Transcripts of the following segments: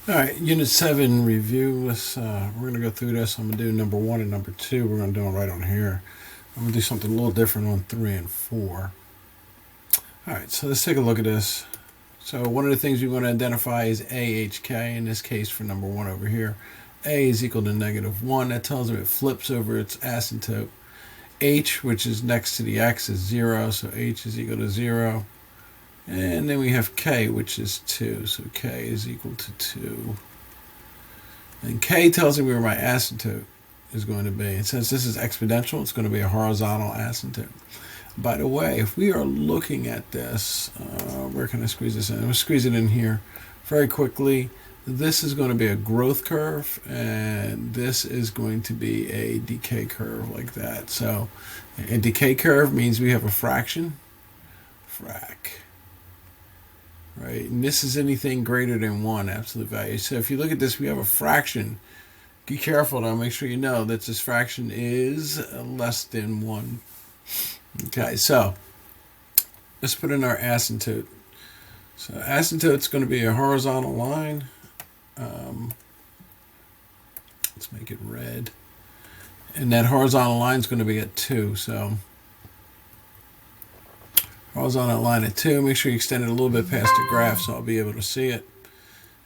All right, Unit 7 review. We're going to go through this. I'm going to do number 1 and number 2. We're going to do them right on here. I'm going to do something a little different on 3 and 4. All right, so let's take a look at this. So one of the things we want to identify is AHK, in this case for number 1 over here. A is equal to -1. That tells me it flips over its asymptote. H, which is next to the X, is 0, so H is equal to 0. And then we have K, which is 2, so K is equal to 2. And K tells me where my asymptote is going to be. And since this is exponential, it's going to be a horizontal asymptote. By the way, if we are looking at this, where can I squeeze this in? I'm going to squeeze it in here very quickly. This is going to be a growth curve, and this is going to be a decay curve like that. So a decay curve means we have a fraction, right? And this is anything greater than 1 absolute value. So if you look at this, we have a fraction. Be careful though, make sure you know that this fraction is less than 1. Okay, so let's put in our asymptote. So asymptote's going to be a horizontal line. Let's make it red. And that horizontal line is going to be at 2. So horizontal line at 2. Make sure you extend it a little bit past the graph so I'll be able to see it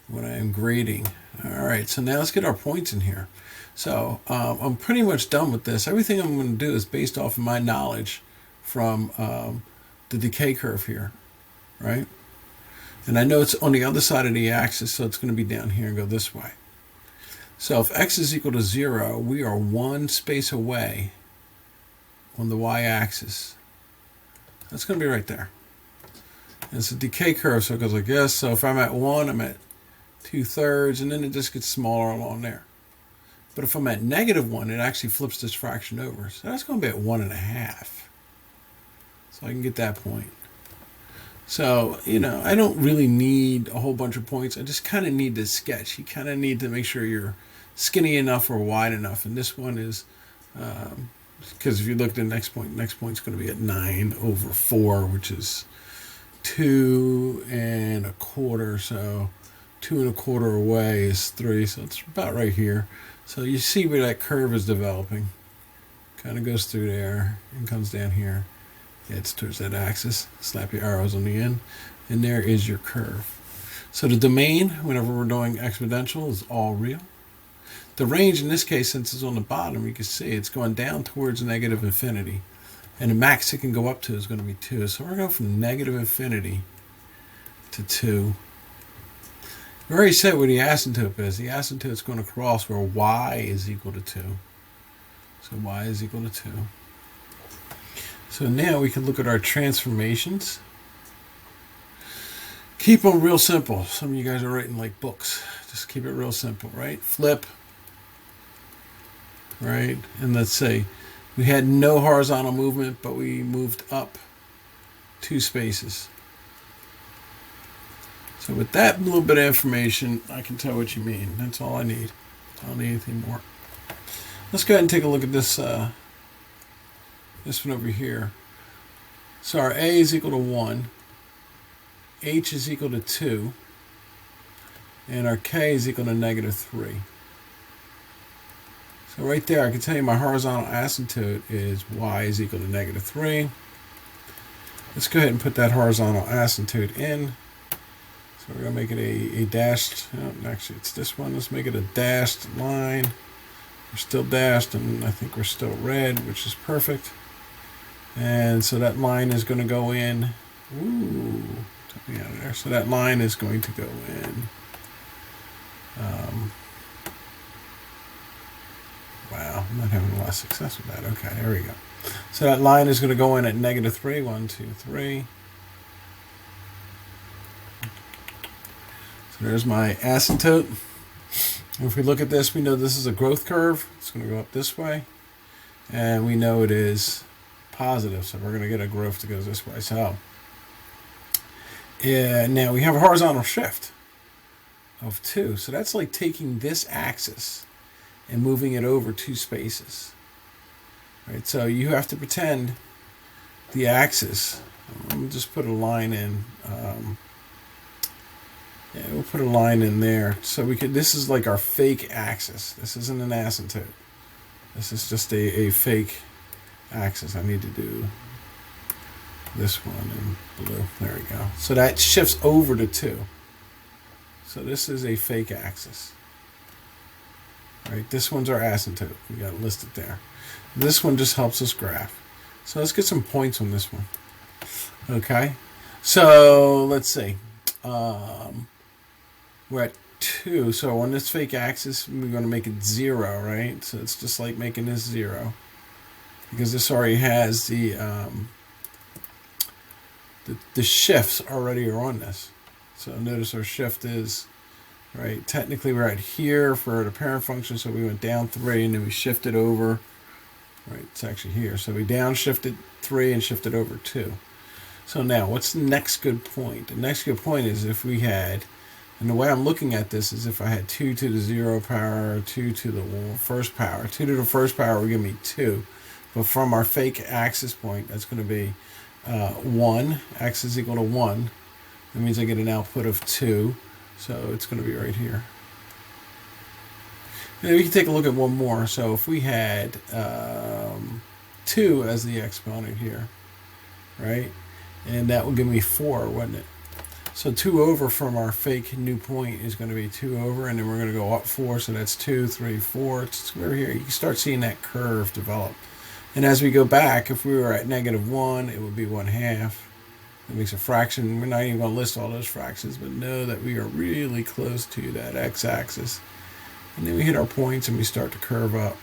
when I am grading. All right, so now let's get our points in here. So I'm pretty much done with this. Everything I'm going to do is based off of my knowledge from the decay curve here, right? And I know it's on the other side of the axis, so it's going to be down here and go this way. So if x is equal to 0, we are 1 space away on the y-axis. That's going to be right there. And it's a decay curve, so it goes like this. So if I'm at 1, I'm at 2/3, and then it just gets smaller along there. But if I'm at -1, it actually flips this fraction over. So that's going to be at 1.5. So I can get that point. So, I don't really need a whole bunch of points. I just kind of need to sketch. You kind of need to make sure you're skinny enough or wide enough. And this one is, because if you look at the next point's going to be at 9/4, which is 2 1/4. So 2 1/4 away is 3. So it's about right here. So you see where that curve is developing. Kind of goes through there and comes down here. It's towards that axis. Slap your arrows on the end, and there is your curve. So the domain, whenever we're doing exponential, is all real. The range in this case, since it's on the bottom, you can see it's going down towards -infinity. And the max it can go up to is going to be 2. So we're going from -infinity to 2. We already said where the asymptote is. The asymptote is going to cross where y is equal to 2. So y is equal to 2. So now we can look at our transformations. Keep them real simple. Some of you guys are writing like books. Just keep it real simple, right? Flip, right? And let's say we had no horizontal movement, but we moved up 2 spaces. So with that little bit of information, I can tell what you mean. That's all I need. I don't need anything more. Let's go ahead and take a look at this this one over here. So our A is equal to 1, H is equal to 2, and our K is equal to -3. So right there, I can tell you my horizontal asymptote is y is equal to -3. Let's go ahead and put that horizontal asymptote in. So we're going to make it a dashed, actually it's this one. Let's make it a dashed line. We're still dashed, and I think we're still red, which is perfect. And so that line is going to go in. Ooh, took me out of there. So that line is going to go in. Wow, I'm not having a lot of success with that. Okay, there we go. So that line is going to go in at -3. 1, 2, 3. So there's my asymptote. If we look at this, we know this is a growth curve. It's going to go up this way. And we know it is positive, so we're going to get a growth that goes this way. So now we have a horizontal shift of 2. So that's like taking this axis and moving it over 2 spaces. Right? So you have to pretend the axis. Let me just put a line in. Yeah, we'll put a line in there. So we could, this is like our fake axis. This isn't an asymptote. This is just a fake axis. I need to do this one in blue. There we go. So that shifts over to 2. So this is a fake axis. Right, this one's our asymptote. We got it listed there. This one just helps us graph. So let's get some points on this one. Okay, so let's see. We're at 2. So on this fake axis, we're going to make it 0, right? So it's just like making this 0, because this already has the shifts already are on this. So notice our shift is, right, technically we're at here for the parent function, so we went down 3 and then we shifted over, right, it's actually here. So we downshifted 3 and shifted over 2. So now what's the next good point? The next good point is if we had, and the way I'm looking at this is if I had 2 to the 0 power, 2 to the first power. 2 to the first power will give me 2. But from our fake axis point, that's going to be 1. X is equal to 1. That means I get an output of 2. So it's going to be right here. And we can take a look at one more. So if we had 2 as the exponent here, right? And that would give me 4, wouldn't it? So 2 over from our fake new point is going to be 2 over, and then we're going to go up 4, so that's 2, 3, 4. It's over here. You can start seeing that curve develop. And as we go back, if we were at -1, it would be 1/2. It makes a fraction. We're not even going to list all those fractions, but know that we are really close to that x-axis. And then we hit our points and we start to curve up.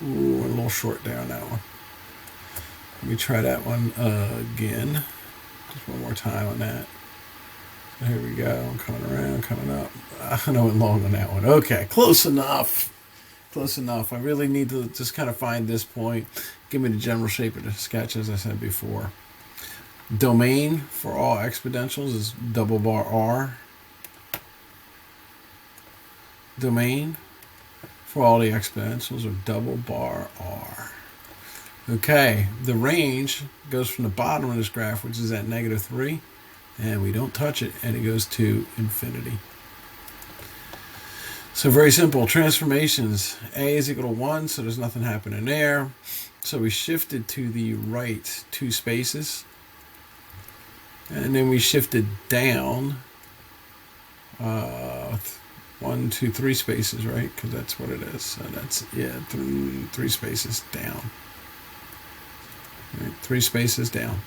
Ooh, a little short there on that one. Let me try that one again. Just one more time on that. So here we go. I'm coming around, coming up. I know it long on that one. Okay, close enough. Close enough. I really need to just kind of find this point. Give me the general shape of the sketch, as I said before. Domain for all exponentials is double bar R. Domain for all the exponentials are double bar R. Okay, the range goes from the bottom of this graph, which is at -3, and we don't touch it, and it goes to infinity. So very simple. Transformations. A is equal to 1, so there's nothing happening there. So we shifted to the right 2 spaces. And then we shifted down 1, 2, 3 spaces, right? Because that's what it is. So that's, yeah, 3 spaces down. Right, 3 spaces down.